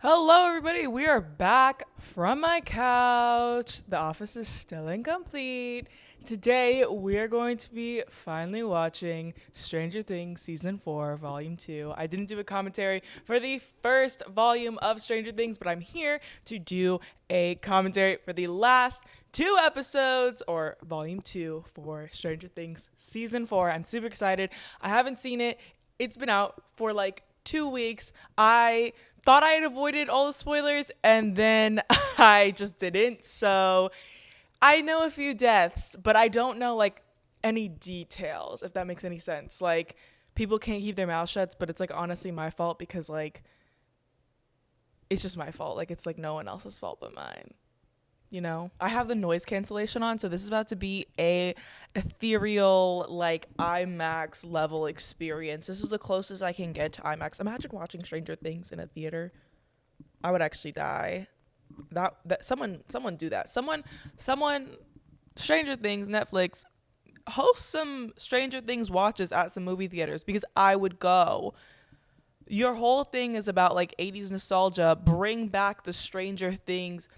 Hello, everybody. We are back from my couch. The office is still incomplete. Today, we are going to be finally watching Stranger Things Season 4, Volume 2. I didn't do a commentary for the first volume of Stranger Things, but I'm here to do a commentary for the last two episodes, or Volume 2 for Stranger Things Season 4. I'm super excited. I haven't seen it. It's been out for like 2 weeks. I thought I had avoided all the spoilers and then I just didn't. So I know a few deaths, but I don't know like any details, if that makes any sense. Like people can't keep their mouth shut, but it's like honestly my fault because like it's just my fault. Like it's like no one else's fault but mine. You know, I have the noise cancellation on, so this is about to be a ethereal, like IMAX level experience. This is the closest I can get to IMAX. Imagine watching Stranger Things in a theater. I would actually die. That someone do that. Someone Stranger Things, Netflix, host some Stranger Things watches at some movie theaters because I would go. Your whole thing is about like 80s nostalgia. Bring back the Stranger Things.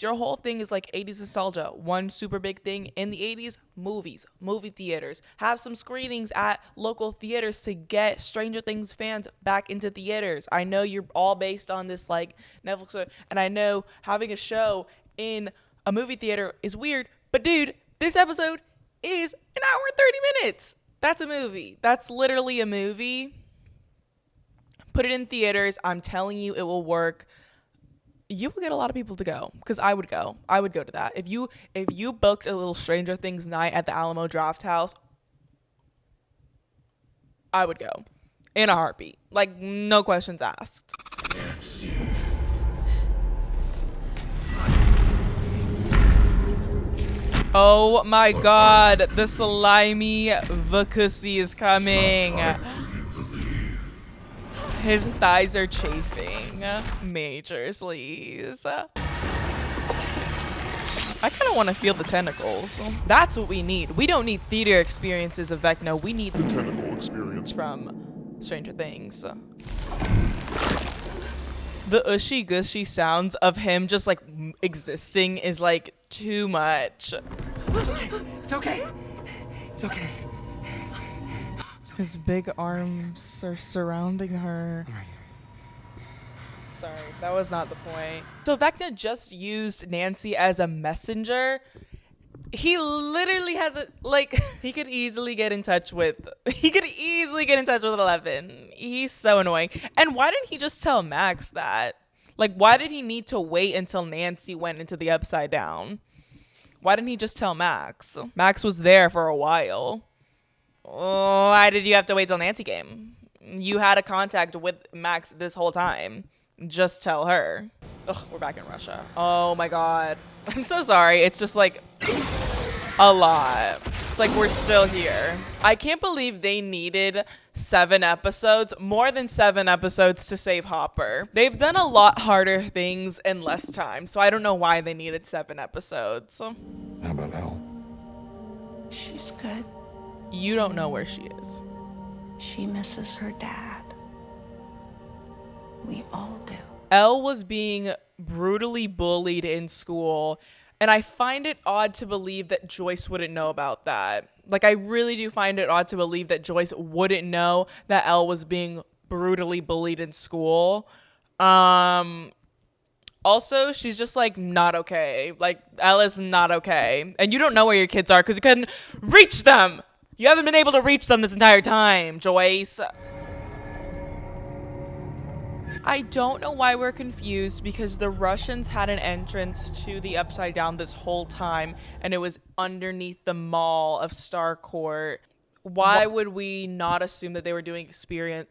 Your whole thing is like 80s nostalgia. One super big thing in the 80s, movies, movie theaters. Have some screenings at local theaters to get Stranger Things fans back into theaters. I know you're all based on this like Netflix, and I know having a show in a movie theater is weird, but dude, this episode is an hour and 30 minutes. That's a movie. That's literally a movie. Put it in theaters. I'm telling you, it will work. You will get a lot of people to go because I would go to that. If you booked a little Stranger Things night at the Alamo Draft House, I would go in a heartbeat. Like no questions asked. Oh my god, the slimy vacussy is coming. His thighs are chafing major sleaze. I kind of want to feel the tentacles. That's what we need. We don't need theater experiences of Vecna. We need the tentacle experience from Stranger Things. The ushy gushy sounds of him just like existing is like too much. It's okay. It's okay. His big arms are surrounding her. Sorry, that was not the point. So Vecna just used Nancy as a messenger. He literally has a like he could easily get in touch with 11. He's so annoying. And why didn't he just tell Max that? Like why did he need to wait until Nancy went into the Upside Down? Why didn't he just tell Max? Max was there for a while. Why did you have to wait till Nancy came? You had a contact with Max this whole time. Just tell her. Ugh, we're back in Russia. Oh my god. I'm so sorry. It's just like a lot. It's like we're still here. I can't believe they needed 7 episodes, more than 7 episodes to save Hopper. They've done a lot harder things in less time, so I don't know why they needed 7 episodes. How about Elle? She's good. You don't know where she is. She misses her dad. We all do. Elle was being brutally bullied in school, and I find it odd to believe that Joyce wouldn't know about that. Like, I really do find it odd to believe that Joyce wouldn't know that Elle was being brutally bullied in school. Also, she's just, like, not okay. Like, Elle is not okay. And you don't know where your kids are because you couldn't reach them. You haven't been able to reach them this entire time, Joyce. I don't know why we're confused because the Russians had an entrance to the Upside Down this whole time and it was underneath the mall of Starcourt. Why would we not assume that they were doing experiments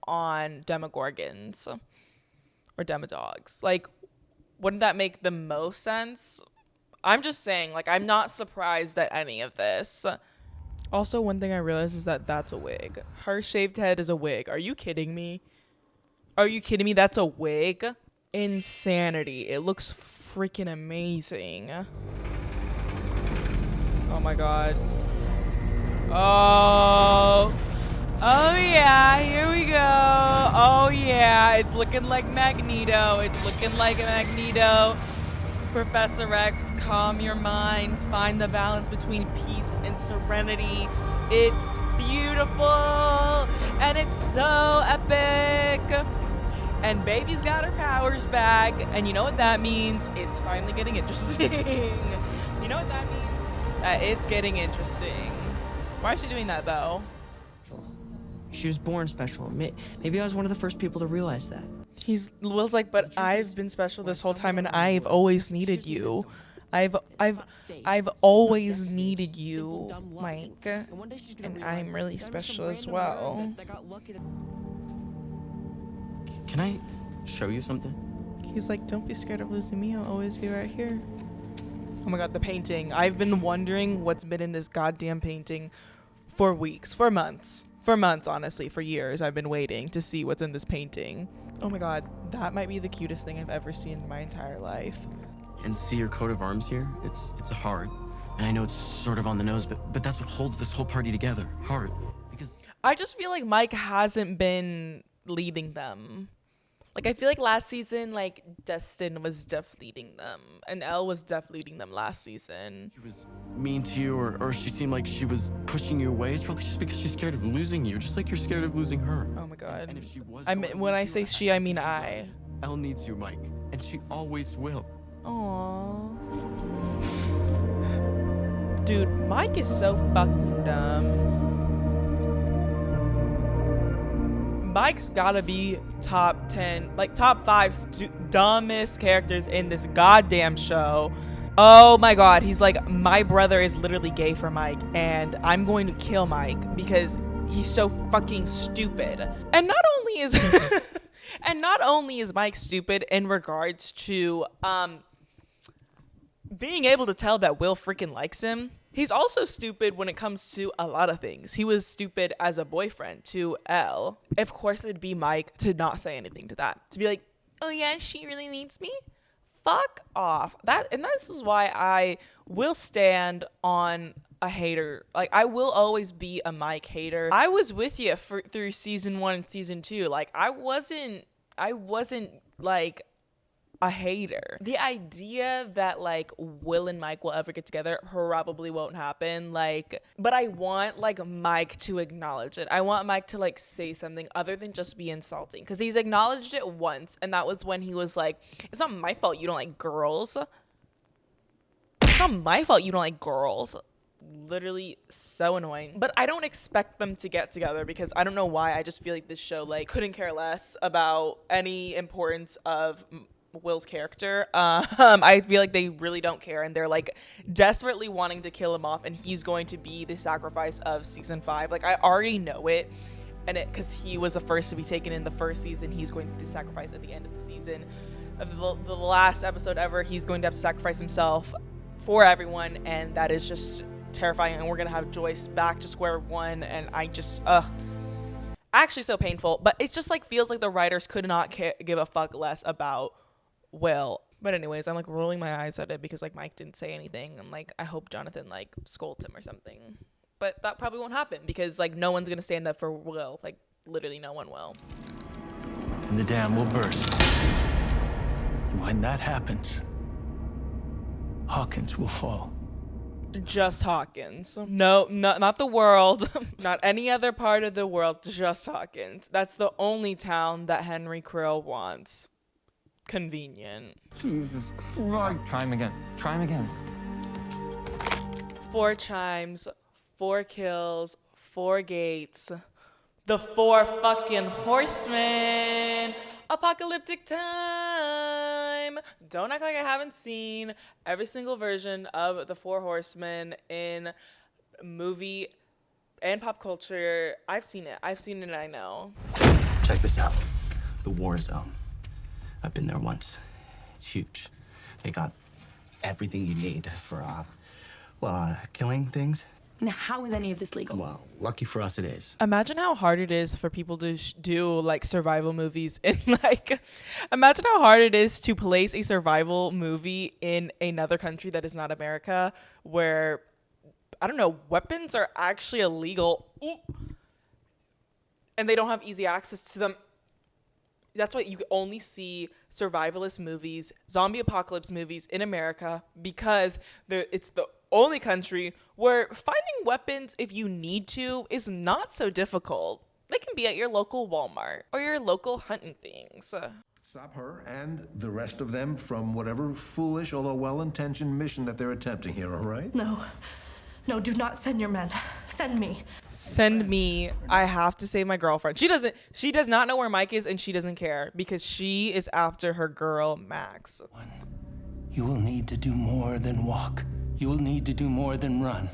on Demogorgons or Demodogs? Like, wouldn't that make the most sense? I'm just saying, like, I'm not surprised at any of this. Also, one thing I realized is that that's a wig. Her shaved head is a wig. Are you kidding me? That's a wig? Insanity. It looks freaking amazing. Oh my god. Oh yeah, here we Oh yeah, it's looking like Magneto. It's looking like Magneto. Professor X, calm your mind. Find the balance between peace and serenity. It's beautiful and it's so epic. And baby's got her powers back. And you know what that means? It's finally getting interesting. You know what that means? It's getting interesting. Why is she doing that though? She was born special. Maybe I was one of the first people to realize that. Will's like, but I've been special this whole time, and I've always needed you. I've always needed you, Mike, and I'm really special as well. Can I show you something? He's like, don't be scared of losing me. I'll always be right here. Oh my god, the painting. I've been wondering what's been in this goddamn painting for weeks, for months. For months, honestly, for years, I've been waiting to see what's in this painting. Oh my god, that might be the cutest thing I've ever seen in my entire life. And see your coat of arms here? It's a heart. And I know it's sort of on the nose, but that's what holds this whole party together. Heart. Because I just feel like Mike hasn't been leading them. Like, I feel like last season, like, Destin was def leading them. And Elle was def leading them last season. she was mean to you, or she seemed like she was pushing you away. It's probably just because she's scared of losing you, just like you're scared of losing her. Oh my god. And if she was When I say she, I mean I. Elle needs you, Mike. And she always will. Aww. Dude, Mike is so fucking dumb. Mike's gotta be top 10, like top 5 dumbest characters in this goddamn show. Oh my god, he's like, my brother is literally gay for Mike, and I'm going to kill Mike because he's so fucking stupid. And not only is Mike stupid in regards to being able to tell that Will freaking likes him, he's also stupid when it comes to a lot of things. He was stupid as a boyfriend to Elle. Of course, it'd be Mike to not say anything to that. To be like, oh yeah, she really needs me? Fuck off. This is why I will stand on a hater. Like, I will always be a Mike hater. I was with you through season 1 and season 2. Like, I wasn't like a hater. The idea that like Will and Mike will ever get together probably won't happen. Like, but I want like Mike to acknowledge it. I want Mike to like say something other than just be insulting, because he's acknowledged it once, and that was when he was like, it's not my fault you don't like girls. It's not my fault you don't like girls. Literally so annoying. But I don't expect them to get together, because I don't know why. I just feel like this show like couldn't care less about any importance of Will's character. I feel like they really don't care, and they're like desperately wanting to kill him off, and he's going to be the sacrifice of season 5. Like, I already know it, and because he was the first to be taken in the first season, he's going to be the sacrifice at the end of the season. The last episode ever, he's going to have to sacrifice himself for everyone, and that is just terrifying. And we're gonna have Joyce back to square one, and I just actually so painful. But it just like feels like the writers could not give a fuck less about Will. But anyways, I'm like rolling my eyes at it because like Mike didn't say anything, and like I hope Jonathan like scolds him or something. But that probably won't happen, because like no one's gonna stand up for Will. Like literally no one will. And the dam will burst. And when that happens, Hawkins will fall. Just Hawkins. No, not the world. Not any other part of the world. Just Hawkins. That's the only town that Henry Krill wants. Convenient. Jesus Christ. Try him again. Try him again. 4 chimes, 4 kills, 4 gates. The 4 fucking horsemen. Apocalyptic time. Don't act like I haven't seen every single version of the 4 horsemen in movie and pop culture. I've seen it and I know. Check this out. The war zone. I've been there once. It's huge. They got everything you need for, killing things. Now, how is any of this legal? Well, lucky for us it is. Imagine how hard it is for people to do like survival movies in like, imagine how hard it is to place a survival movie in another country that is not America, where, I don't know, weapons are actually illegal. Ooh. And they don't have easy access to them. That's why you only see survivalist movies, zombie apocalypse movies in America, because it's the only country where finding weapons if you need to is not so difficult. They can be at your local Walmart or your local hunting things. Stop her and the rest of them from whatever foolish, although well-intentioned mission that they're attempting here, all right? No. No, do not send your men. Send me. Send me. I have to save my girlfriend. She does not know where Mike is, and she doesn't care because she is after her girl, Max. You will need to do more than walk. You will need to do more than run.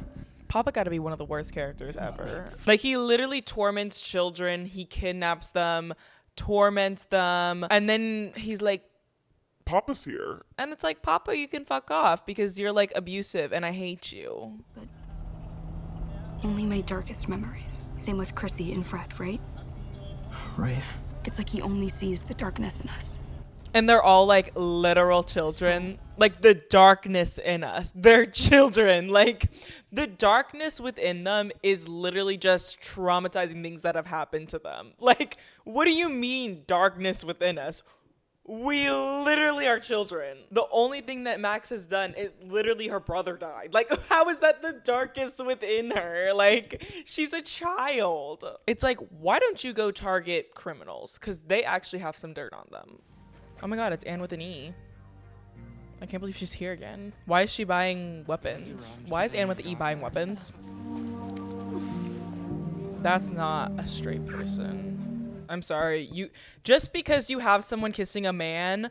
Papa got to be one of the worst characters ever. Like, he literally torments children. He kidnaps them, torments them, and then he's like, Papa's here. and it's like, Papa, you can fuck off because you're like abusive and I hate you. Only my darkest memories. Same with Chrissy and Fred, right? Right. It's like he only sees the darkness in us. And they're all like literal children. Like, the darkness in us. They're children. Like, the darkness within them is literally just traumatizing things that have happened to them. Like, what do you mean darkness within us? We literally are children. The only thing that Max has done is literally her brother died. Like, how is that the darkest within her? Like, she's a child. It's like, why don't you go target criminals? Because they actually have some dirt on them. Oh my god, it's Anne with an E. I can't believe she's here again. Why is she buying weapons? Why is Anne with the E buying weapons? That's not a straight person. I'm sorry. Just because you have someone kissing a man,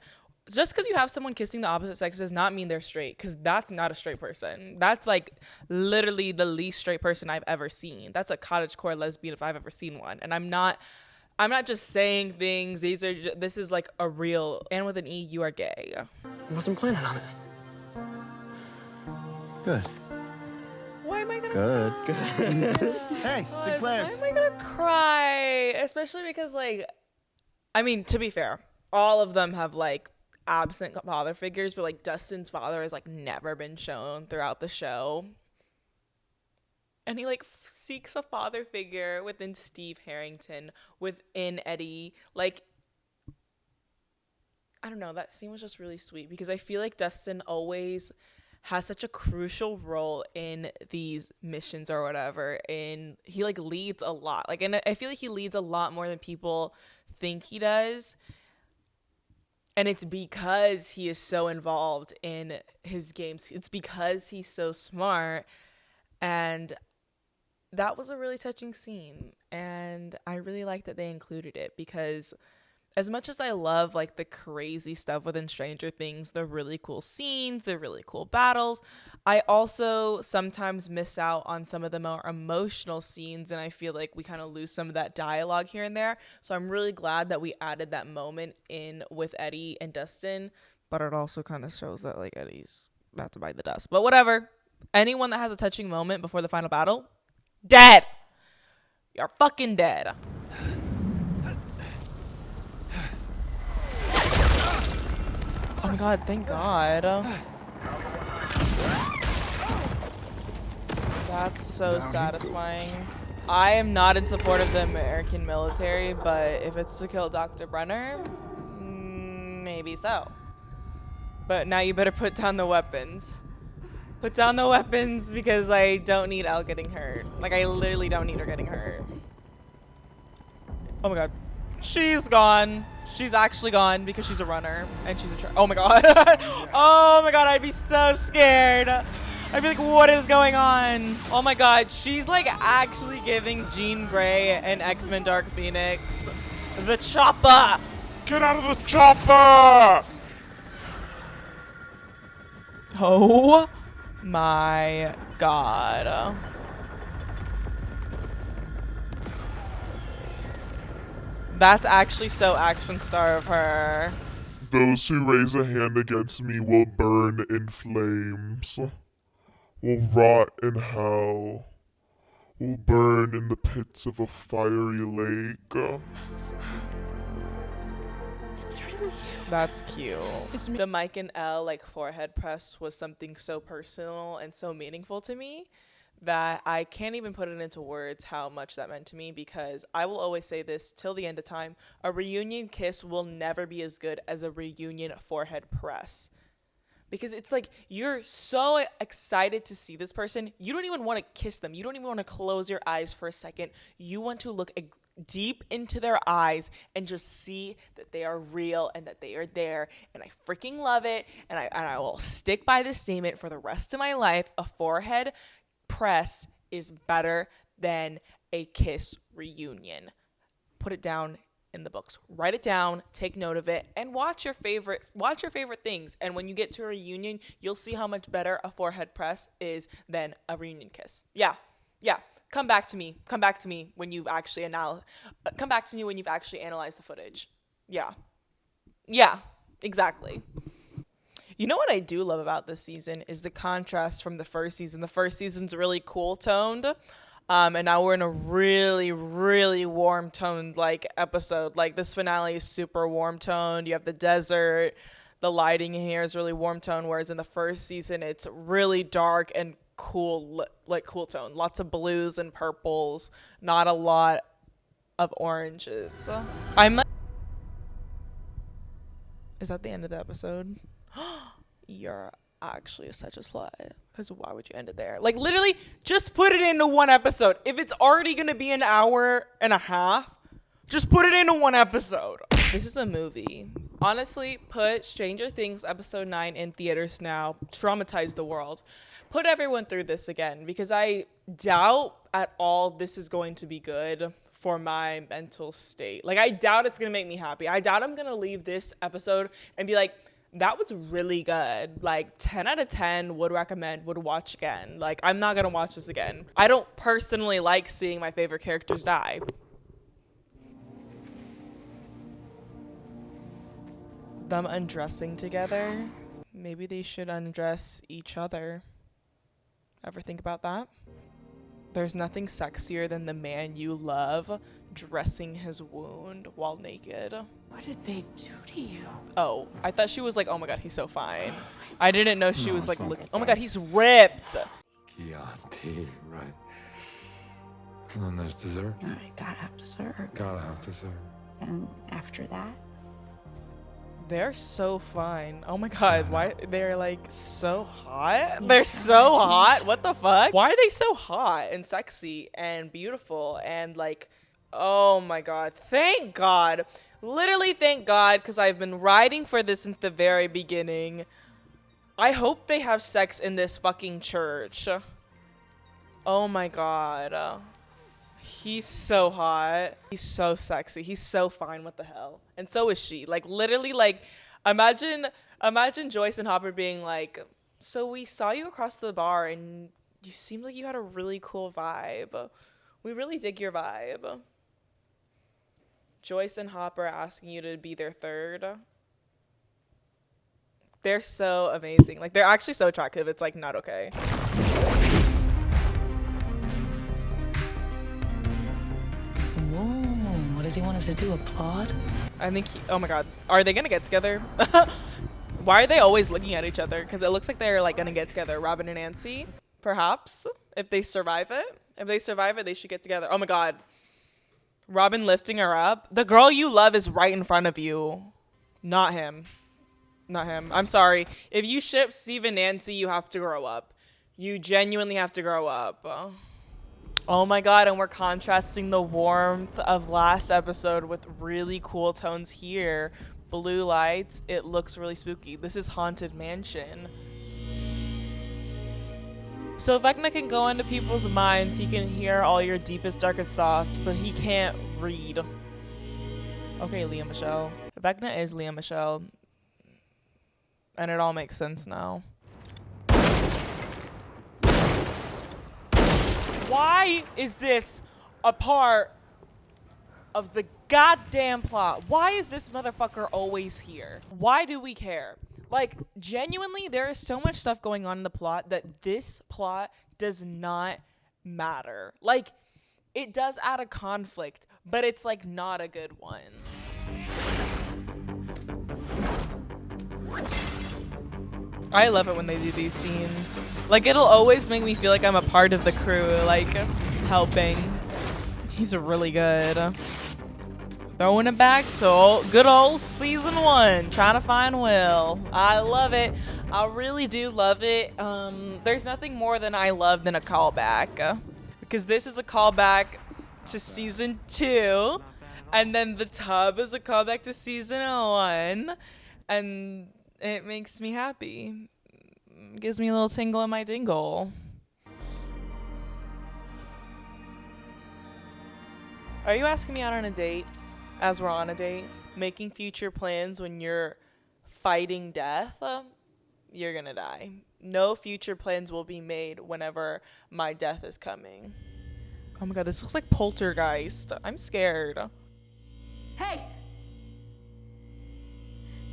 just because you have someone kissing the opposite sex does not mean they're straight, because that's not a straight person. That's like literally the least straight person I've ever seen. That's a cottagecore lesbian if I've ever seen one. And I'm not just saying things. This is like a real, and with an E, you are gay. I wasn't planning on it. Good. Why am I gonna Good. Hey, Sinclair. Why am I gonna cry? Especially because, like, I mean, to be fair, all of them have like absent father figures, but like Dustin's father has like never been shown throughout the show. And he like seeks a father figure within Steve Harrington, within Eddie. Like, I don't know, that scene was just really sweet because I feel like Dustin always has such a crucial role in these missions or whatever, and he like leads a lot. Like, and I feel like he leads a lot more than people think he does. And it's because he is so involved in his games. It's because he's so smart. And that was a really touching scene. And I really like that they included it because as much as I love like the crazy stuff within Stranger Things, the really cool scenes, the really cool battles, I also sometimes miss out on some of the more emotional scenes, and I feel like we kind of lose some of that dialogue here and there. So I'm really glad that we added that moment in with Eddie and Dustin, but it also kind of shows that like Eddie's about to bite the dust. But whatever. Anyone that has a touching moment before the final battle, dead. You're fucking dead. Oh my god, thank god. That's so satisfying. I am not in support of the American military, but if it's to kill Dr. Brenner, maybe so. But now you better put down the weapons. Put down the weapons because I don't need Elle getting hurt. Like, I literally don't need her getting hurt. Oh my god. She's gone. She's actually gone because she's a runner and she's a oh my god. Oh my god, I'd be so scared. I'd be like, what is going on? Oh my god, she's like actually giving Jean Grey and X-Men Dark Phoenix the chopper. Get out of the chopper! Oh my god. That's actually so action star of her. Those who raise a hand against me will burn in flames, will rot in hell, will burn in the pits of a fiery lake. That's cute. The Mike and Elle like forehead press was something so personal and so meaningful to me that I can't even put it into words how much that meant to me, because I will always say this till the end of time: a reunion kiss will never be as good as a reunion forehead press. Because it's like, you're so excited to see this person, you don't even want to kiss them. You don't even want to close your eyes for a second. You want to look deep into their eyes and just see that they are real and that they are there. And I freaking love it. And I will stick by this statement for the rest of my life: a forehead press is better than a kiss reunion. Put it down in the books. Write it down, take note of it, and watch your favorite things. And when you get to a reunion, you'll see how much better a forehead press is than a reunion kiss. Yeah. Come back to me when you've actually analyzed the footage. Yeah, exactly. You know what I do love about this season is the contrast from the first season. The first season's really cool toned. And now we're in a really, really warm toned episode. Like, this finale is super warm toned. You have the desert. The lighting in here is really warm toned. Whereas in the first season, it's really dark and cool tone. Lots of blues and purples. Not a lot of oranges. Is that the end of the episode? You're actually such a slut. Because why would you end it there? Like, literally, just put it into one episode. If it's already going to be an hour and a half, just put it into one episode. This is a movie. Honestly, put Stranger Things episode 9 in theaters now. Traumatize the world. Put everyone through this again, because I doubt at all this is going to be good for my mental state. Like, I doubt it's going to make me happy. I doubt I'm going to leave this episode and be like, that was really good. Like, 10 out of 10, would recommend, would watch again. Like, I'm not going to watch this again. I don't personally like seeing my favorite characters die. Them undressing together. Maybe they should undress each other. Ever think about that? There's nothing sexier than the man you love dressing his wound while naked. What did they do to you? Oh, I thought she was like, oh my god, he's so fine. I didn't know she was like looking. Oh my god, he's ripped. Chianti, right. And then there's dessert. I gotta have dessert. Gotta have dessert. And after that? They're so fine. Oh my god, why they're like so hot? They're so hot. What the fuck? Why are they so hot and sexy and beautiful and like, oh my god. Thank God. Literally thank God, because I've been writing for this since the very beginning. I hope they have sex in this fucking church. Oh my god. He's so hot. He's so sexy. He's so fine. What the hell? And so is she. Like, literally, like, imagine Joyce and Hopper being like, so we saw you across the bar and you seemed like you had a really cool vibe. We really dig your vibe. Joyce and Hopper asking you to be their third. They're so amazing. Like, they're actually so attractive. It's like not okay. Whoa, what does he want us to do? Applaud? I think oh my god. Are they gonna get together? Why are they always looking at each other? Because it looks like they're like gonna get together. Robin and Nancy, perhaps, if they survive it. If they survive it, they should get together. Oh my god. Robin lifting her up. The girl you love is right in front of you. Not him. Not him. I'm sorry. If you ship Steve and Nancy, you have to grow up. You genuinely have to grow up. Oh my god, and we're contrasting the warmth of last episode with really cool tones here. Blue lights. It looks really spooky. This is Haunted Mansion. So Vecna can go into people's minds. He can hear all your deepest, darkest thoughts, but he can't read. Okay, Leah Michelle. Vecna is Leah Michelle. And it all makes sense now. Why is this a part of the goddamn plot? Why is this motherfucker always here? Why do we care? Like, genuinely, there is so much stuff going on in the plot that this plot does not matter. Like, it does add a conflict, but it's like not a good one. I love it when they do these scenes. Like, it'll always make me feel like I'm a part of the crew, like, helping. He's really good. Throwing it back to good old season 1, trying to find Will. I love it. I really do love it. There's nothing more than I love than a callback. Because this is a callback to season 2. And then the tub is a callback to season 1. And it makes me happy. Gives me a little tingle in my dingle. Are you asking me out on a date? As we're on a date? Making future plans when you're fighting death? You're gonna die. No future plans will be made whenever my death is coming. Oh my god, this looks like Poltergeist. I'm scared. Hey!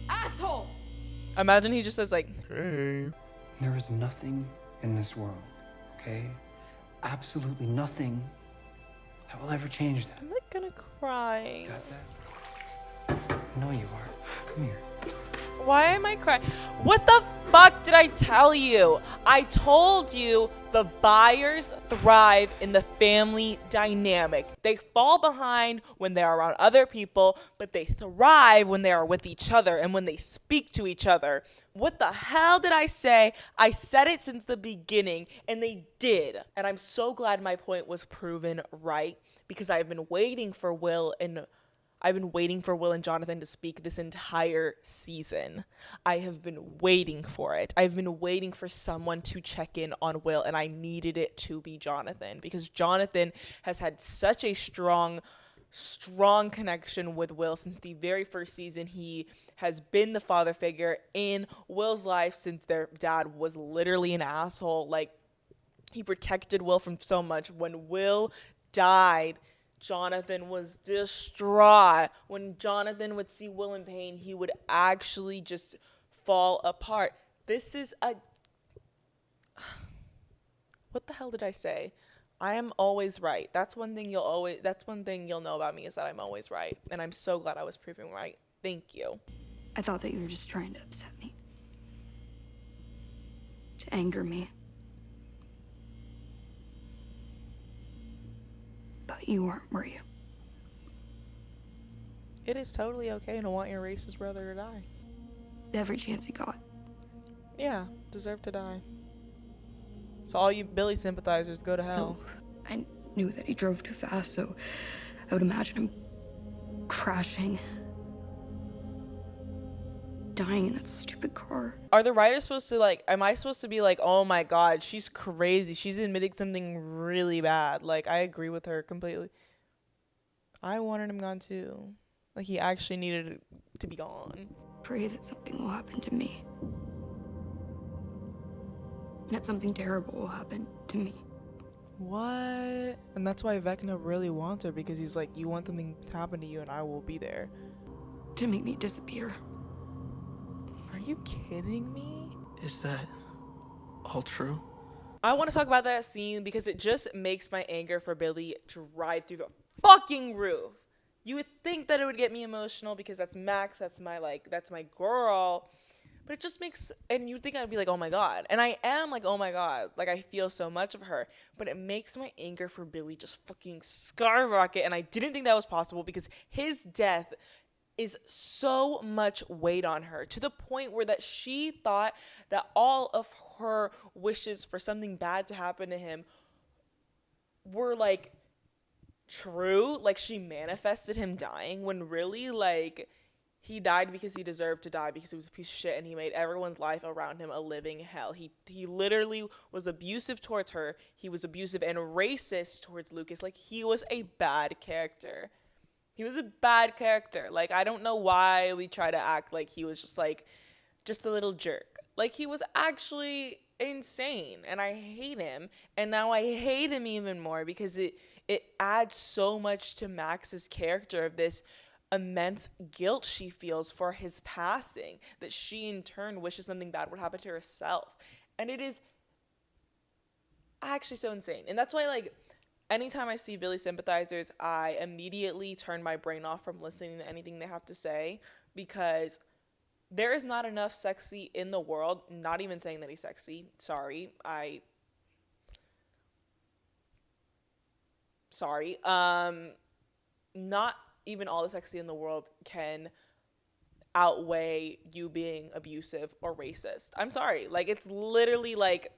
Asshole! Imagine he just says like, Hey. There is nothing in this world, okay? Absolutely nothing that will ever change that. I'm like gonna cry. Got that? I know you are. Come here. Why am I crying? What the fuck did I tell you? I told you the buyers thrive in the family dynamic. They fall behind when they're around other people, but they thrive when they are with each other and when they speak to each other. What the hell did I say? I said it since the beginning, and they did. And I'm so glad my point was proven right, because I've been waiting for Will and Jonathan to speak this entire season. I have been waiting for it. I've been waiting for someone to check in on Will, and I needed it to be Jonathan, because Jonathan has had such a strong connection with Will since the very first season. He has been the father figure in Will's life since their dad was literally an asshole. Like, he protected Will from so much. When Will died, Jonathan was distraught. When Jonathan would see Will in pain, he would actually just fall apart. This is a... What the hell did I say? I am always right. That's one thing you'll know about me, is that I'm always right. And I'm so glad I was proven right. Thank you. I thought that you were just trying to upset me. To anger me. But you weren't, were you? It is totally okay to want your racist brother to die. Every chance he got. Yeah, deserve to die. So all you Billy sympathizers, go to hell. So I knew that he drove too fast, so I would imagine him crashing. Dying in that stupid car. Are the writers supposed to am I supposed to be like, oh my god, she's crazy, she's admitting something really bad? Like, I agree with her completely. I wanted him gone too. Like, he actually needed to be gone. Pray that something will happen to me. That something terrible will happen to me. What? And that's why Vecna really wants her, because he's like, you want something to happen to you and I will be there. To make me disappear. Are you kidding me? Is that all true? I want to talk about that scene because it just makes my anger for Billy ride through the fucking roof. You would think that it would get me emotional because that's Max, that's my girl. But it just makes, and you'd think I'd be like, oh my god. And I am like, oh my god. Like, I feel so much of her. But it makes my anger for Billy just fucking skyrocket. And I didn't think that was possible because his death is so much weight on her, to the point where that she thought that all of her wishes for something bad to happen to him were like true. Like, she manifested him dying, when really, like, he died because he deserved to die, because he was a piece of shit and he made everyone's life around him a living hell. He literally was abusive towards her. He was abusive and racist towards Lucas. Like, he was a bad character. He was a bad character. Like, I don't know why we try to act like he was just a little jerk. Like, he was actually insane, and I hate him. And now I hate him even more because it adds so much to Max's character, of this immense guilt she feels for his passing, that she in turn wishes something bad would happen to herself. And it is actually so insane. And that's why, like, anytime I see Billy sympathizers, I immediately turn my brain off from listening to anything they have to say, because There is not enough sexy in the world. Not even saying that he's sexy. Sorry. Not even all the sexy in the world can outweigh you being abusive or racist. I'm sorry. Like, it's literally like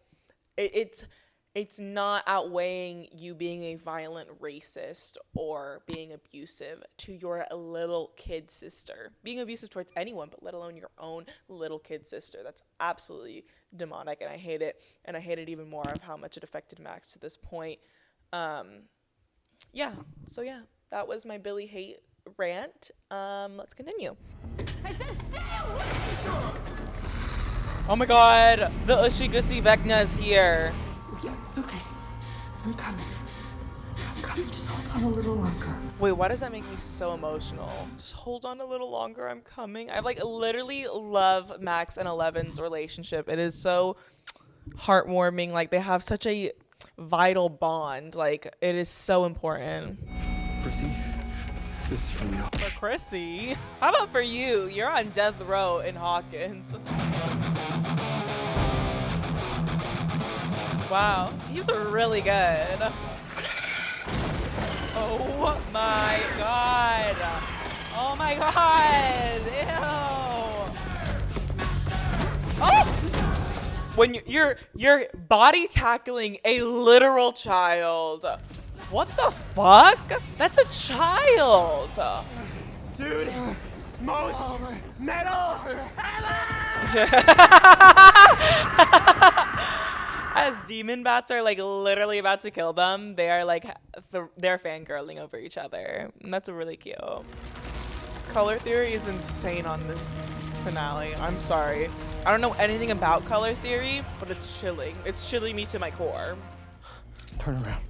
it's not outweighing you being a violent racist or being abusive to your little kid sister. Being abusive towards anyone, but let alone your own little kid sister. That's absolutely demonic, and I hate it. And I hate it even more of how much it affected Max to this point. Yeah. So yeah, that was my Billy hate rant. Let's continue. I said stay away! Oh my god, the Ushy Gussy Vecna is here. It's okay. I'm coming. I'm coming. Just hold on a little longer. Wait, why does that make me so emotional? Just hold on a little longer, I'm coming. I like literally love Max and Eleven's relationship. It is so heartwarming. Like, they have such a vital bond. Like, it is so important. Chrissy, this is from you. For Chrissy? How about for you? You're on death row in Hawkins. Wow, he's really good. Oh my god. Oh my god. Ew. Oh! When you're body tackling a literal child. What the fuck? That's a child. Dude, most metal. As demon bats are like literally about to kill them, they are like they're fangirling over each other. And that's really cute. Color theory is insane on this finale. I'm sorry. I don't know anything about color theory, but it's chilling. It's chilling me to my core. Turn around.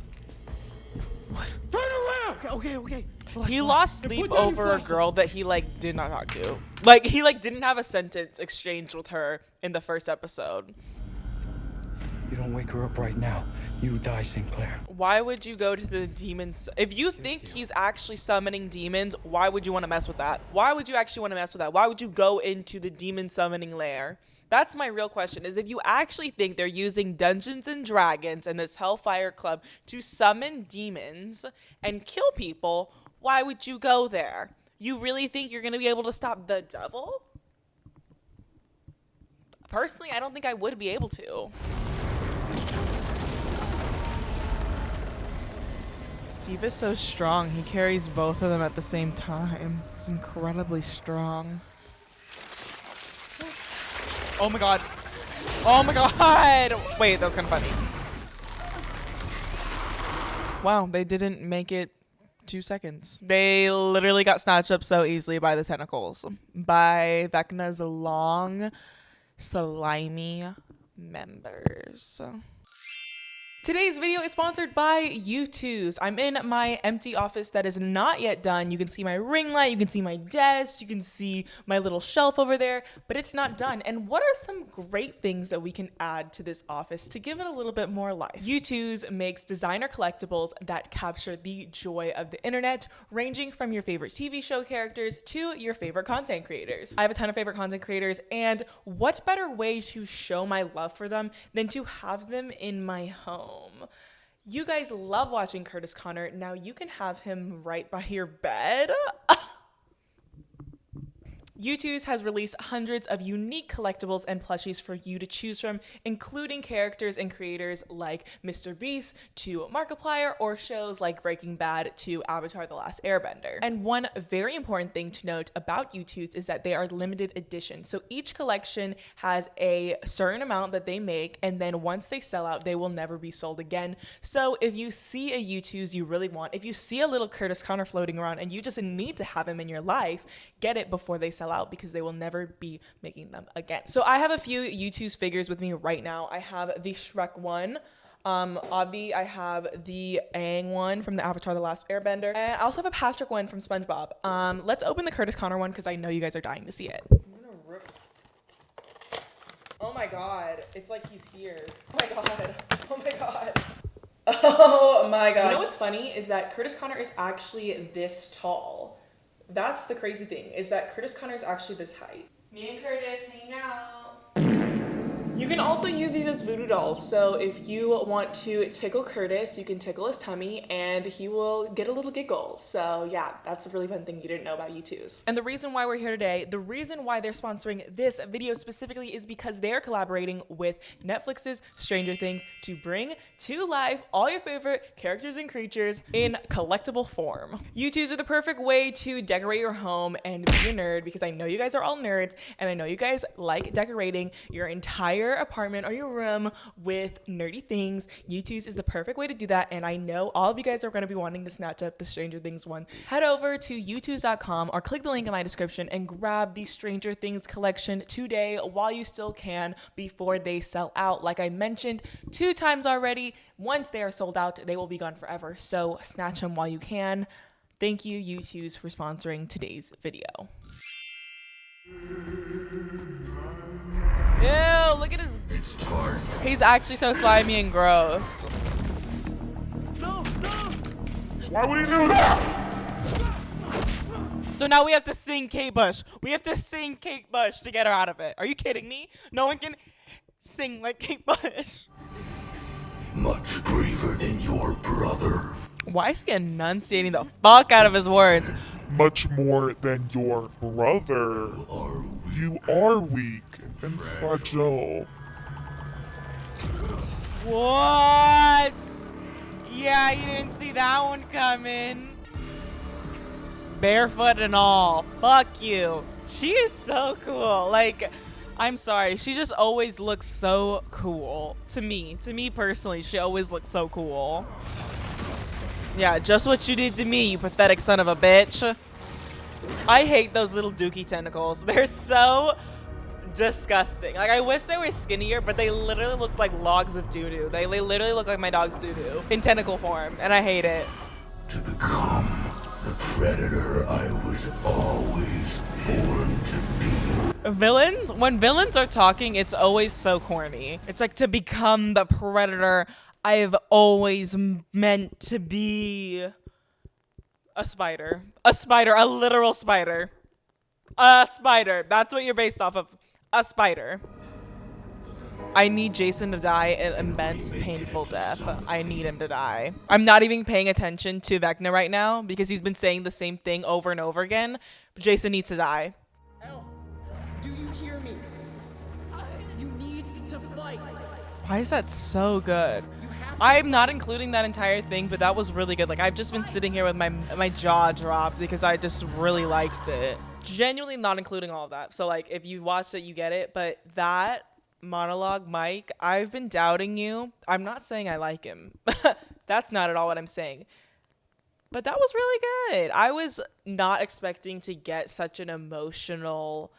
What? Turn around! Okay. He lost sleep over a girl that he like did not talk to. Like, he like didn't have a sentence exchanged with her in the first episode. You don't wake her up right now, you die, St. Clair. Why would you go to the demons? If you think he's actually summoning demons, why would you want to mess with that? Why would you actually want to mess with that? Why would you go into the demon summoning lair? That's my real question, is if you actually think they're using Dungeons and Dragons and this Hellfire Club to summon demons and kill people, why would you go there? You really think you're going to be able to stop the devil? Personally, I don't think I would be able to. Steve is so strong. He carries both of them at the same time. He's incredibly strong. Oh my god. Oh my god. Wait, that was kind of funny. Wow, they didn't make it 2 seconds. They literally got snatched up so easily by the tentacles. By Vecna's long, slimy members. Today's video is sponsored by U2s. I'm in my empty office that is not yet done. You can see my ring light, you can see my desk, you can see my little shelf over there, but it's not done. And what are some great things that we can add to this office to give it a little bit more life? U2s makes designer collectibles that capture the joy of the internet, ranging from your favorite TV show characters to your favorite content creators. I have a ton of favorite content creators, and what better way to show my love for them than to have them in my home? You guys love watching Curtis Connor. Now you can have him right by your bed. U2s has released hundreds of unique collectibles and plushies for you to choose from, including characters and creators like Mr. Beast to Markiplier, or shows like Breaking Bad to Avatar: The Last Airbender. And one very important thing to note about U2s is that they are limited edition. So each collection has a certain amount that they make, and then once they sell out, they will never be sold again. So if you see a U2s you really want, if you see a little Curtis Connor floating around and you just need to have him in your life, get it before they sell out, because they will never be making them again. So I have a few U2's figures with me right now. I have the Shrek one, Obvi. I have the Aang one from the Avatar: The Last Airbender, and I also have a Patrick one from SpongeBob. Let's open the Curtis Connor one because I know you guys are dying to see it. Oh my god, it's like he's here. Oh my god. Oh my god. Oh my god. You know what's funny is that Curtis Connor is actually this tall. That's the crazy thing, is that Curtis Connor is actually this height. Me and Curtis hanging out. You can also use these as voodoo dolls. So if you want to tickle Curtis, you can tickle his tummy and he will get a little giggle. So yeah, that's a really fun thing you didn't know about U2s. And the reason why we're here today, the reason why they're sponsoring this video specifically is because they're collaborating with Netflix's Stranger Things to bring to life all your favorite characters and creatures in collectible form. U2s are the perfect way to decorate your home and be a nerd, because I know you guys are all nerds and I know you guys like decorating your entire apartment or your room with nerdy things. U2s is the perfect way to do that, and I know all of you guys are going to be wanting to snatch up the Stranger Things one. Head over to u2s.com or click the link in my description and grab the Stranger Things collection today while you still can, before they sell out. Like I mentioned 2 times already, once they are sold out, they will be gone forever. So snatch them while you can. Thank you, U2s, for sponsoring today's video. Ew, look at his... He's actually so slimy and gross. No, no! Why would he do that? So now we have to sing Kate Bush. We have to sing Kate Bush to get her out of it. Are you kidding me? No one can sing like Kate Bush. Much braver than your brother. Why is he enunciating the fuck out of his words? Much more than your brother. You are weak and fragile. What? Yeah, you didn't see that one coming. Barefoot and all. Fuck you. She is so cool. Like, I'm sorry. She just always looks so cool. To me personally, she always looks so cool. Yeah, just what you did to me, you pathetic son of a bitch. I hate those little dookie tentacles. They're so disgusting. Like, I wish they were skinnier, but they literally look like logs of doo-doo. They literally look like my dog's doo-doo in tentacle form, and I hate it. To become the predator I was always born to be. Villains? When villains are talking, it's always so corny. It's like, to become the predator I've always meant to be. A spider. A spider. A literal spider. A spider. That's what you're based off of. A spider. I need Jason to die an immense, painful death. I need him to die. I'm not even paying attention to Vecna right now because he's been saying the same thing over and over again. But Jason needs to die. Elle, do you hear me? You need to fight. Why is that so good? I'm not including that entire thing, but that was really good. Like, I've just been sitting here with my jaw dropped because I just really liked it. Genuinely not including all of that. So, like, if you watched it, you get it. But that monologue, Mike, I've been doubting you. I'm not saying I like him. That's not at all what I'm saying. But that was really good. I was not expecting to get such an emotional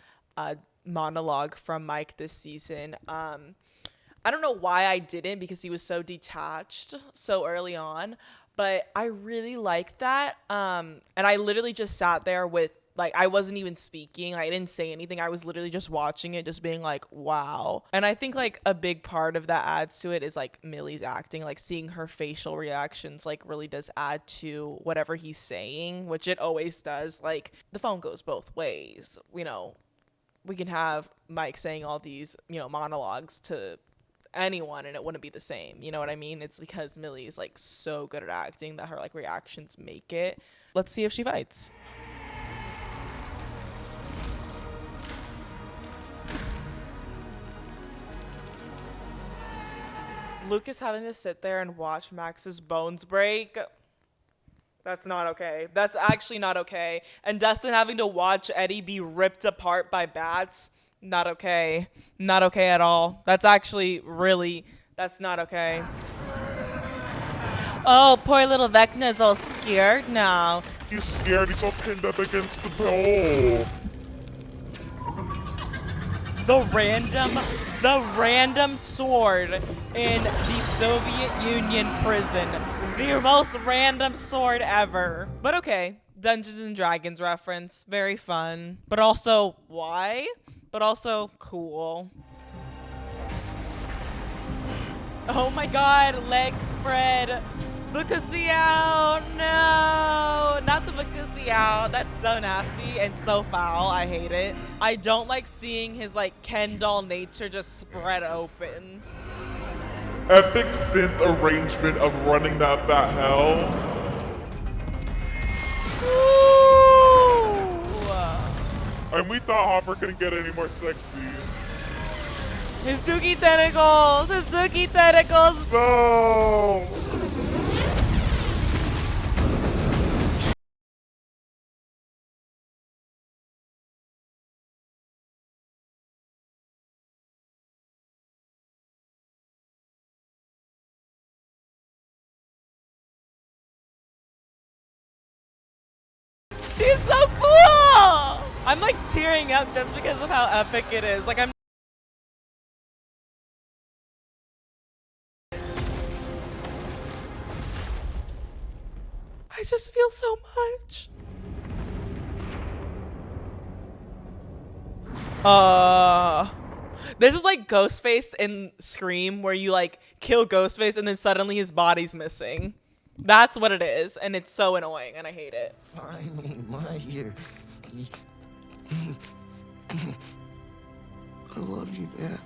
monologue from Mike this season. I don't know why I didn't, because he was so detached so early on, but I really liked that. And I literally just sat there with, like, I wasn't even speaking. I didn't say anything. I was literally just watching it, just being like, wow. And I think, like, a big part of that adds to it is, like, Millie's acting. Like, seeing her facial reactions, like, really does add to whatever he's saying, which it always does. Like, the phone goes both ways. You know, we can have Mike saying all these, you know, monologues to anyone and it wouldn't be the same. You know what I mean? It's because Millie is, like, so good at acting that her, like, reactions make it. Let's see if she fights. Lucas having to sit there and watch Max's bones break. That's not okay. That's actually not okay. And Dustin having to watch Eddie be ripped apart by bats. Not okay. Not okay at all. That's actually really, that's not okay. Oh, poor little Vecna's all scared now. He's scared. He's all pinned up against the pole. The random sword in the Soviet Union prison. The most random sword ever. But okay, Dungeons and Dragons reference. Very fun. But also, why? But also cool. Oh my god, leg spread. Bakusi out! No! Not the Bakusi out. That's so nasty and so foul. I hate it. I don't like seeing his like Ken doll nature just spread open. Epic synth arrangement of running that hell. And we thought Hopper couldn't get any more sexy. His dookie tentacles! His dookie tentacles! No! She's so cool! I'm like tearing up just because of how epic it is. Like I just feel so much. This is like Ghostface in Scream where you like kill Ghostface and then suddenly his body's missing. That's what it is, and it's so annoying and I hate it. Finally, my year. I love you, Dad.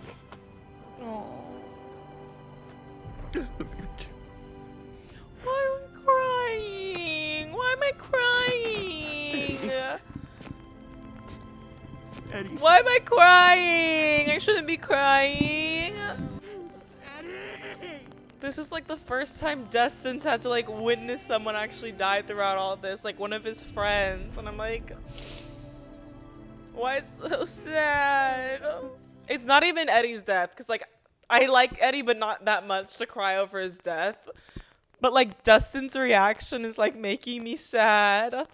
Why am I crying? Why am I crying? Eddie. Why am I crying? I shouldn't be crying. This is like the first time Destin's had to like witness someone actually die throughout all of this, like one of his friends, and I'm like, why is it so sad? It's not even Eddie's death, because like I like Eddie but not that much to cry over his death, but like Dustin's reaction is like making me sad. I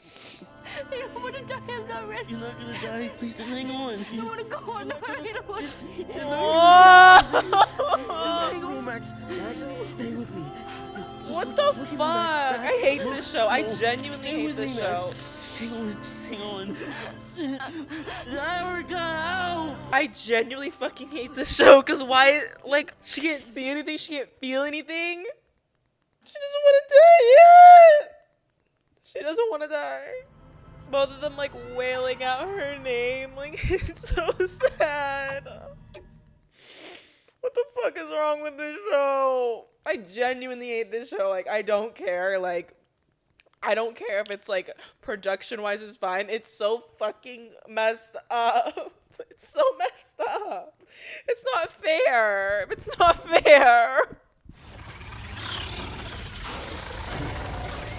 don't want to die. I'm not ready. You're not gonna die. Please just hang on. I want to go on. I don't want to. Just hang on, Max. Max, stay with me. What the fuck? I hate this show. I genuinely hate this show. Hang on, just hang on. I genuinely fucking hate this show because why, like, she can't see anything, she can't feel anything. She doesn't want to die yet. She doesn't want to die. Both of them like wailing out her name, like it's so sad. What the fuck is wrong with this show? I genuinely hate this show. Like I don't care. Like I don't care if it's like production wise is fine. It's so fucking messed up. It's so messed up. It's not fair. It's not fair.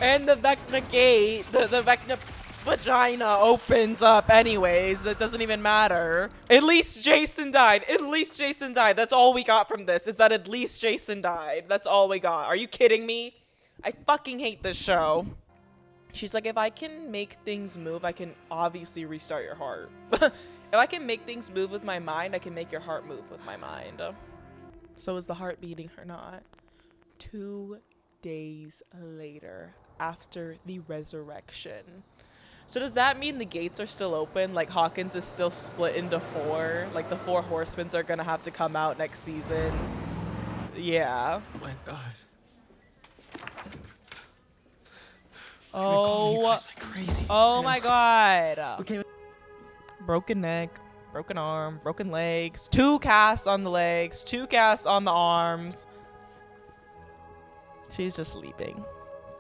And the Vecna gate, the Vecna vagina opens up anyways. It doesn't even matter. At least Jason died. At least Jason died. That's all we got from this, is that at least Jason died. That's all we got. Are you kidding me? I fucking hate this show. She's like, if I can make things move, I can obviously restart your heart. If I can make things move with my mind, I can make your heart move with my mind. So is the heart beating or not? 2 days later, after the resurrection. So does that mean the gates are still open? Like Hawkins is still split into 4? Like the 4 horsemen are gonna have to come out next season? Yeah. Oh my god. Oh my god. Okay. Broken neck, broken arm, broken legs, 2 casts on the legs, 2 casts on the arms. She's just sleeping.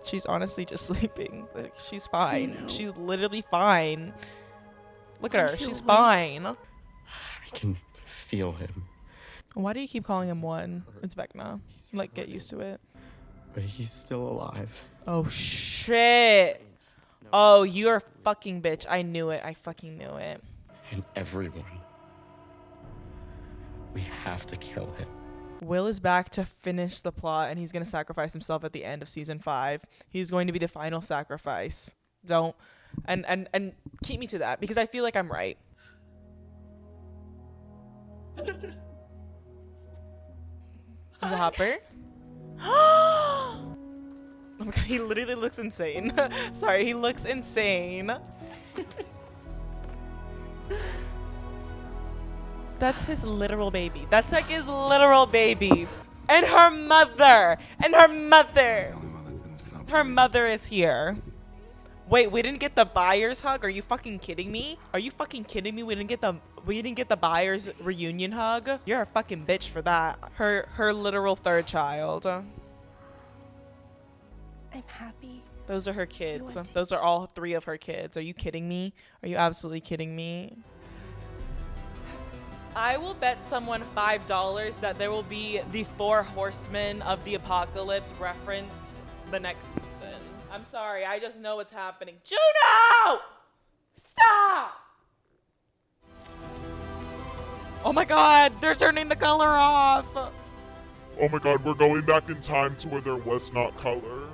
She's honestly just sleeping. Like, she's fine. She's literally fine. Look at her. She's fine. I can feel him. Why do you keep calling him one? It's Vecna. Like, get used to it. But he's still alive. Oh, shit. Oh, you're a fucking bitch. I knew it. I fucking knew it. And everyone. We have to kill him. Will is back to finish the plot, and he's going to sacrifice himself at the end of season 5. He's going to be the final sacrifice. Don't. And keep me to that, because I feel like I'm right. Is it Hopper? Oh my god, he literally looks insane. Sorry, he looks insane. That's his literal baby. That's like his literal baby. And her mother. And her mother. The only mother Her mother is here. Wait, we didn't get the buyer's hug? Are you fucking kidding me? Are you fucking kidding me? We didn't get the buyer's reunion hug? You're a fucking bitch for that. Her literal third child. I'm happy. Those are her kids. Those are all 3 of her kids. Are you kidding me? Are you absolutely kidding me? I will bet someone $5 that there will be the 4 horsemen of the apocalypse referenced the next season. I'm sorry, I just know what's happening. Juno! Stop! Oh my god, they're turning the color off. Oh my god, we're going back in time to where there was not color.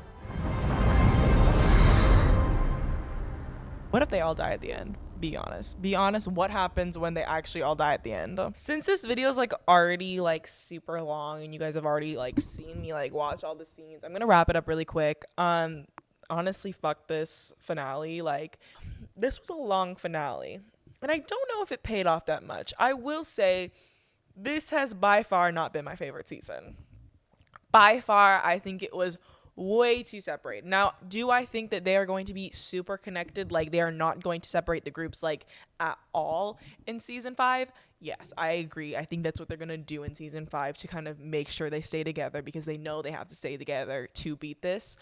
What if they all die at the end? Be honest. Be honest, what happens when they actually all die at the end? Since this video is like already like super long and you guys have already like seen me like watch all the scenes, I'm gonna wrap it up really quick. Honestly, fuck this finale. Like, this was a long finale and I don't know if it paid off that much. I will say this has by far not been my favorite season. By far, I think it was way too separate. Now, do I think that they are going to be super connected? Like, they are not going to separate the groups like at all in season 5? Yes, I agree. I think that's what they're going to do in season 5 to kind of make sure they stay together because they know they have to stay together to beat this.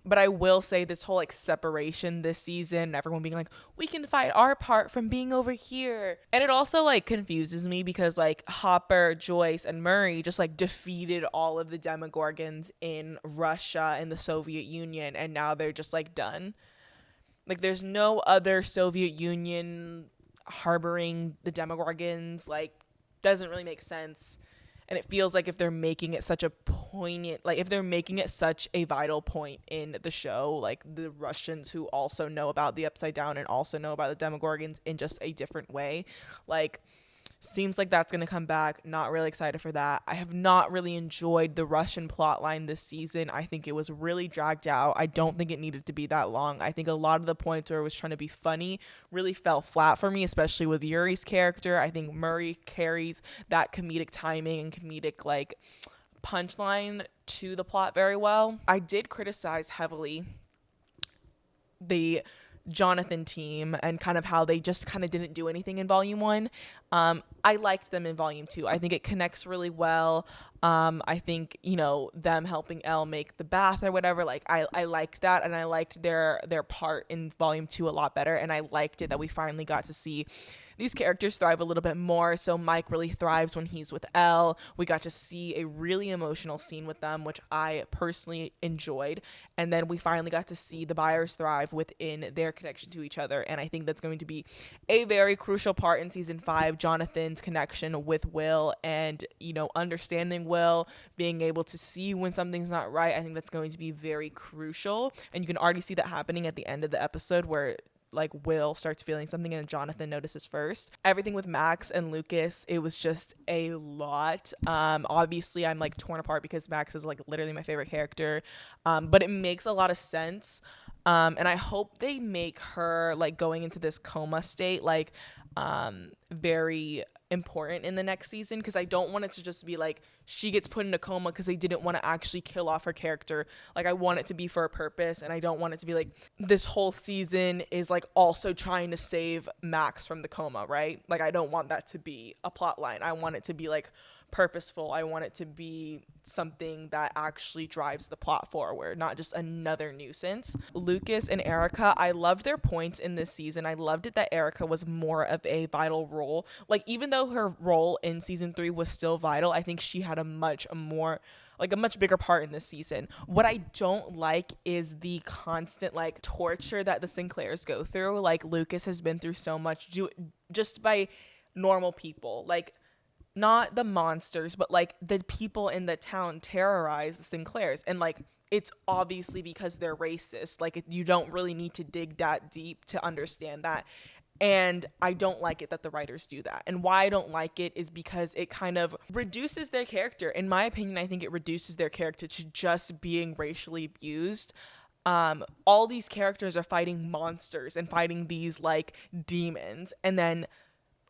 But I will say this whole like separation this season, everyone being like, we can fight our part from being over here. And it also like confuses me because like Hopper, Joyce, and Murray just like defeated all of the Demogorgons in Russia and the Soviet Union. And now they're just like done. Like there's no other Soviet Union harboring the Demogorgons. Like doesn't really make sense. And it feels like if they're making it such a poignant, like if they're making it such a vital point in the show, like the Russians who also know about the Upside Down and also know about the Demogorgons in just a different way, like seems like that's going to come back. Not really excited for that. I have not really enjoyed the Russian plotline this season. I think it was really dragged out. I don't think it needed to be that long. I think a lot of the points where it was trying to be funny really fell flat for me, especially with Yuri's character. I think Murray carries that comedic timing and comedic like punchline to the plot very well. I did criticize heavily the Jonathan team and kind of how they just kind of didn't do anything in volume 1. I liked them in volume 2. I think it connects really well. I think, you know, them helping Elle make the bath or whatever, like I liked that, and I liked their part in volume 2 a lot better, and I liked it that we finally got to see these characters thrive a little bit more. So Mike really thrives when he's with Elle. We got to see a really emotional scene with them, which I personally enjoyed. And then we finally got to see the buyers thrive within their connection to each other. And I think that's going to be a very crucial part in season 5, Jonathan's connection with Will and, you know, understanding Will, being able to see when something's not right. I think that's going to be very crucial. And you can already see that happening at the end of the episode where like Will starts feeling something and Jonathan notices first. Everything with Max and Lucas, it was just a lot. Obviously I'm like torn apart because Max is like literally my favorite character, but it makes a lot of sense, and I hope they make her like going into this coma state like very important in the next season, because I don't want it to just be like she gets put in a coma because they didn't want to actually kill off her character. Like I want it to be for a purpose, and I don't want it to be like this whole season is like also trying to save Max from the coma, right? Like I don't want that to be a plot line. I want it to be like purposeful. I want it to be something that actually drives the plot forward, not just another nuisance. Lucas and Erica, I loved their points in this season. I loved it that Erica was more of a vital role. Like even though her role in season 3 was still vital, I think she had a much bigger part in this season. What I don't like is the constant like torture that the Sinclairs go through. Like Lucas has been through so much just by normal people, like not the monsters, but like the people in the town terrorize the Sinclairs, and like it's obviously because they're racist. Like you don't really need to dig that deep to understand that. And I don't like it that the writers do that. And why I don't like it is because it kind of reduces their character. In my opinion, I think it reduces their character to just being racially abused. All these characters are fighting monsters and fighting these like demons, and then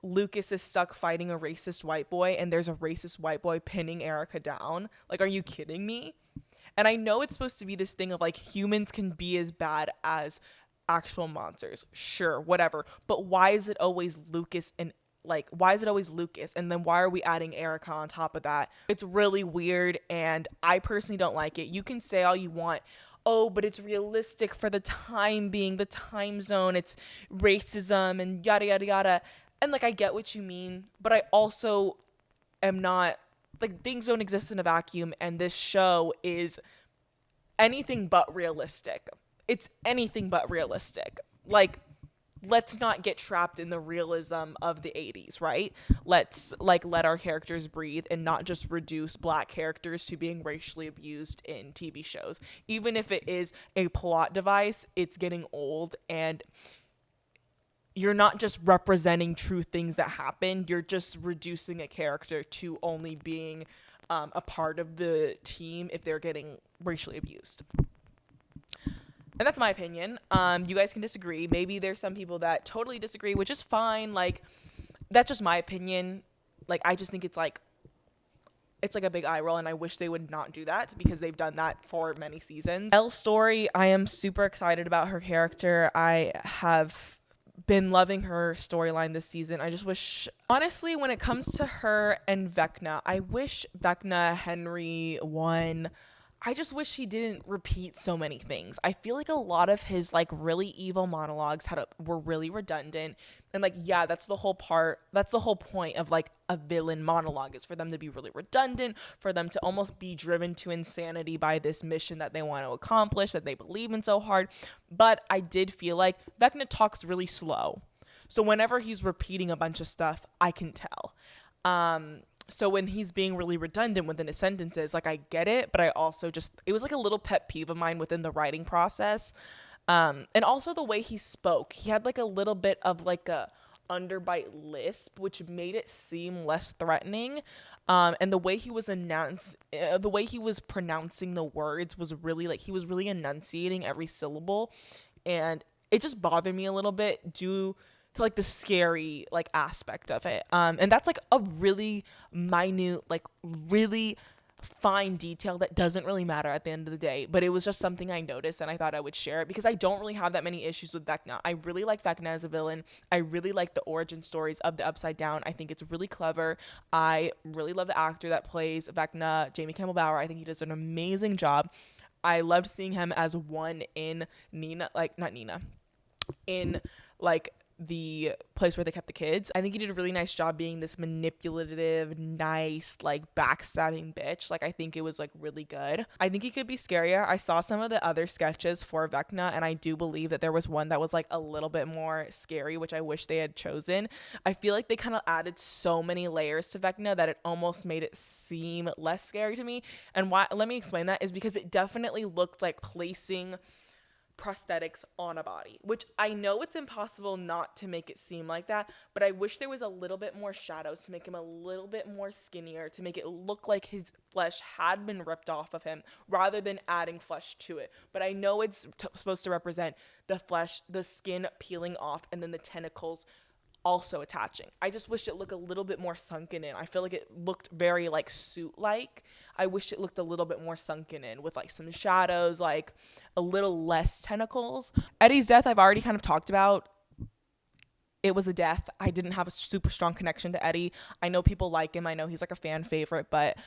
Lucas is stuck fighting a racist white boy, and there's a racist white boy pinning Erica down. Like, are you kidding me? And I know it's supposed to be this thing of like humans can be as bad as actual monsters. Sure, whatever. But why is it always Lucas and like, why is it always Lucas? And then why are we adding Erica on top of that? It's really weird, and I personally don't like it. You can say all you want, oh, but it's realistic for the time being, the time zone, it's racism and yada, yada, yada. And like, I get what you mean, but I also am not, like, things don't exist in a vacuum, and this show is anything but realistic. It's anything but realistic. Like, let's not get trapped in the realism of the 80s, right? Let's like let our characters breathe and not just reduce black characters to being racially abused in TV shows. Even if it is a plot device, it's getting old, and you're not just representing true things that happen. You're just reducing a character to only being a part of the team if they're getting racially abused. And that's my opinion. You guys can disagree. Maybe there's some people that totally disagree, which is fine. Like, that's just my opinion. Like, I just think it's like a big eye roll, and I wish they would not do that because they've done that for many seasons. Elle's story, I am super excited about her character. I have been loving her storyline this season. I just wish, honestly, when it comes to her and Vecna, I wish Vecna Henry won. I just wish he didn't repeat so many things. I feel like a lot of his like really evil monologues were really redundant. And like, yeah, that's the whole point of like a villain monologue, is for them to be really redundant, for them to almost be driven to insanity by this mission that they want to accomplish, that they believe in so hard. But I did feel like Vecna talks really slow. So whenever he's repeating a bunch of stuff, I can tell. So when he's being really redundant within his sentences, like, I get it, but I also it was like a little pet peeve of mine within the writing process. And also the way he spoke, he had like a little bit of like a underbite lisp, which made it seem less threatening. And the way he was pronouncing the words was really like, he was really enunciating every syllable. And it just bothered me a little bit due to like the scary like aspect of it. And that's like a really minute, like really fine detail that doesn't really matter at the end of the day, but it was just something I noticed, and I thought I would share it because I don't really have that many issues with Vecna. I really like Vecna as a villain. I really like the origin stories of the Upside Down. I think it's really clever. I really love the actor that plays Vecna, Jamie Campbell Bower. I think he does an amazing job. I loved seeing him as one in the place where they kept the kids. I think he did a really nice job being this manipulative, nice, like backstabbing bitch. Like, I think it was like really good. I think he could be scarier. I saw some of the other sketches for Vecna, and I do believe that there was one that was like a little bit more scary, which I wish they had chosen. I feel like they kind of added so many layers to Vecna that it almost made it seem less scary to me. And why, let me explain that, is because it definitely looked like placing prosthetics on a body, which I know it's impossible not to make it seem like that, but I wish there was a little bit more shadows to make him a little bit more skinnier, to make it look like his flesh had been ripped off of him rather than adding flesh to it. But I know it's supposed to represent the flesh, the skin peeling off, and then the tentacles also attaching. I just wish it looked a little bit more sunken in. I feel like it looked very like suit-like. I wish it looked a little bit more sunken in with like some shadows, like a little less tentacles. Eddie's death I've already kind of talked about. It was a death. I didn't have a super strong connection to Eddie. I know people like him. I know he's like a fan favorite, but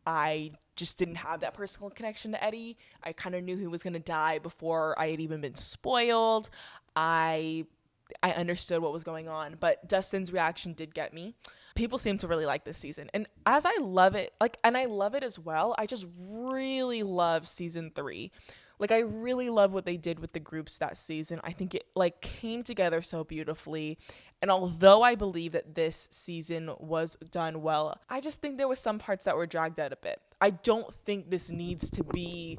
I just didn't have that personal connection to Eddie. I kind of knew he was going to die before I had even been spoiled. I understood what was going on, but Dustin's reaction did get me. People seem to really like this season, and as I love it, and I love it as well, I just really love season 3. Like, I really love what they did with the groups that season. I think it like came together so beautifully, and although I believe that this season was done well, I just think there was some parts that were dragged out a bit. I don't think this needs to be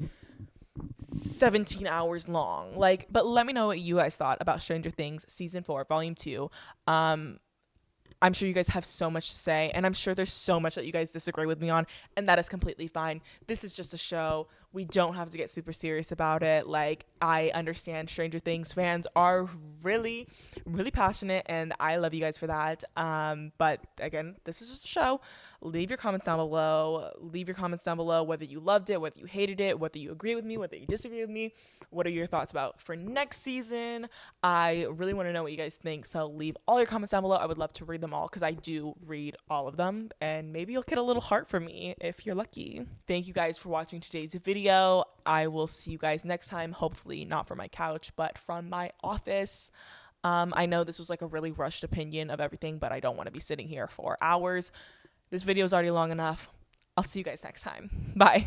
17 hours long. But let me know what you guys thought about Stranger Things season 4 volume 2. I'm sure you guys have so much to say, and I'm sure there's so much that you guys disagree with me on, and that is completely fine. This is just a show. We don't have to get super serious about it. Like, I understand Stranger Things fans are really, really passionate, and I love you guys for that. But again, this is just a show. leave your comments down below. Leave your comments down below whether you loved it, whether you hated it, whether you agree with me, whether you disagree with me. What are your thoughts about for next season? I really want to know what you guys think, so leave all your comments down below. I would love to read them all because I do read all of them, and maybe you'll get a little heart from me if you're lucky. Thank you guys for watching today's video. I will see you guys next time, hopefully not from my couch, but from my office. I know this was like a really rushed opinion of everything, but I don't want to be sitting here for hours. This video is already long enough. I'll see you guys next time. Bye.